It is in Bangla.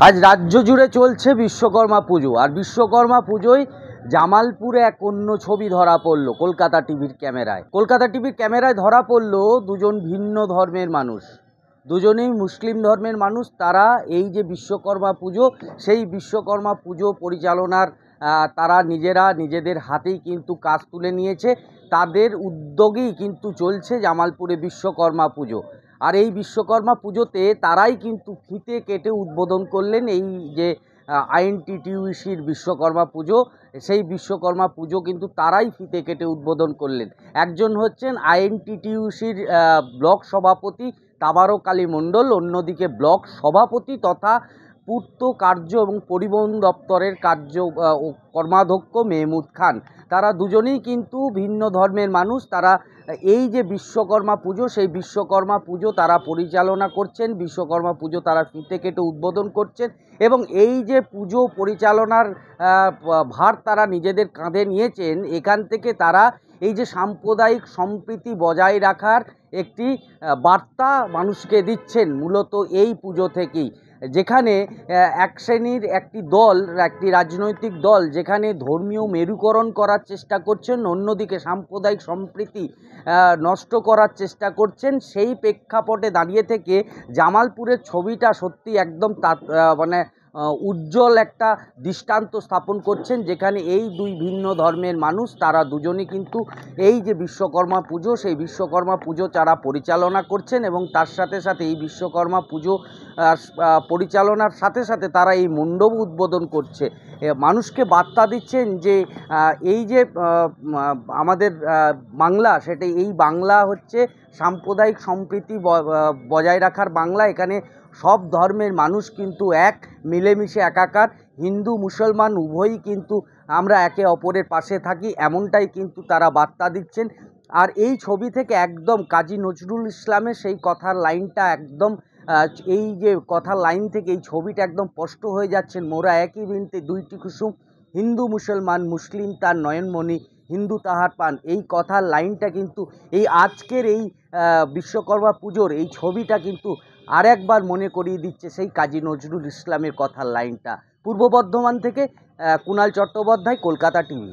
আজ রাজ্য জুড়ে চলছে বিশ্বকর্মা পুজো। আর বিশ্বকর্মা পুজোয় জামালপুরে এক অন্য ছবি ধরা পড়লো কলকাতা টিভির ক্যামেরায়। কলকাতা টিভির ক্যামেরায় ধরা পড়লো দুজন ভিন্ন ধর্মের মানুষ, দুজনেই মুসলিম ধর্মের মানুষ। তারা এই যে বিশ্বকর্মা পুজো, সেই বিশ্বকর্মা পুজো পরিচালনার তারা নিজেরা নিজেদের হাতেই কিন্তু কাজ তুলে নিয়েছে। তাদের উদ্যোগেই কিন্তু চলছে জামালপুরে বিশ্বকর্মা পুজো। আর এই বিশ্বকর্মা পুজোতে তারাই কিন্তু ফিতে কেটে উদ্বোধন করলেন এই যে আইএনটিটিইউসির বিশ্বকর্মা পুজো। সেই বিশ্বকর্মা পুজো কিন্তু তারাই ফিতে কেটে উদ্বোধন করলেন। একজন হচ্ছেন আইএনটিটিইউসির ব্লক সভাপতি তাবারক আলী মণ্ডল, অন্যদিকে ব্লক সভাপতি তথা পূর্ত কার্য এবং পরিবহন দপ্তরের কর্মাধ্যক্ষ মেহমুদ খান। তারা দুজনেই কিন্তু ভিন্ন ধর্মের মানুষ। তারা এই যে বিশ্বকর্মা পুজো, সেই বিশ্বকর্মা পুজো তারা পরিচালনা করছেন। বিশ্বকর্মা পুজো তারা ফিতে কেটে উদ্বোধন করছেন এবং এই যে পুজো পরিচালনার ভার তারা নিজেদের কাঁধে নিয়েছেন, এখান থেকে তারা এই যে সাম্প্রদায়িক সম্প্রীতি বজায় রাখার একটি বার্তা মানুষকে দিচ্ছেন মূলত এই পুজো থেকেই। যেখানে এক শ্রেণীর একটি দল, একটি রাজনৈতিক দল যেখানে ধর্মীয় মেরুকরণ করার চেষ্টা করছেন, অন্যদিকে সাম্প্রদায়িক সম্প্রীতি নষ্ট করার চেষ্টা করছেন, সেই প্রেক্ষাপটে দাঁড়িয়ে থেকে জামালপুরের ছবিটা সত্যি একদম মানে উজ্জ্বল একটা দৃষ্টান্ত স্থাপন করছেন, যেখানে এই দুই ভিন্ন ধর্মের মানুষ তারা দুজনই কিন্তু এই যে বিশ্বকর্মা পুজো, সেই বিশ্বকর্মা পুজো তারা পরিচালনা করছেন এবং তার সাথে সাথে এই বিশ্বকর্মা পুজো পরিচালনার সাথে সাথে তারা এই মণ্ডপ উদ্বোধন করছে। মানুষকে বার্তা দিচ্ছেন যে এই যে আমাদের বাংলা, সেটা এই বাংলা হচ্ছে সাম্প্রদায়িক সম্প্রীতি বজায় রাখার বাংলা। এখানে সব ধর্মের মানুষ কিন্তু এক, মিলেমিশে একাকার। হিন্দু মুসলমান উভয়ই কিন্তু আমরা একে অপরের পাশে থাকি, এমনটাই কিন্তু তারা বার্তা দিচ্ছেন। আর এই ছবি থেকে একদম কাজী নজরুল ইসলামের সেই কথার লাইনটা একদম এই যে কথার লাইন থেকে এই ছবিটা একদম স্পষ্ট হয়ে যাচ্ছেন। মোরা একই বৃন্তে দুইটি কুসুম, হিন্দু মুসলমান মুসলিম তার নয়নমণি, হিন্দু তাহার পান। এই কথার লাইনটা কিন্তু এই আজকের এই বিশ্বকর্মা পুজোর এই ছবিটা কিন্তু আরেকবার মনে করিয়ে দিচ্ছে সেই কাজী নজরুল ইসলামের কথার লাইনটা। পূর্ব বর্ধমান থেকে কুণাল চট্টোপাধ্যায়, কলকাতা টিভি।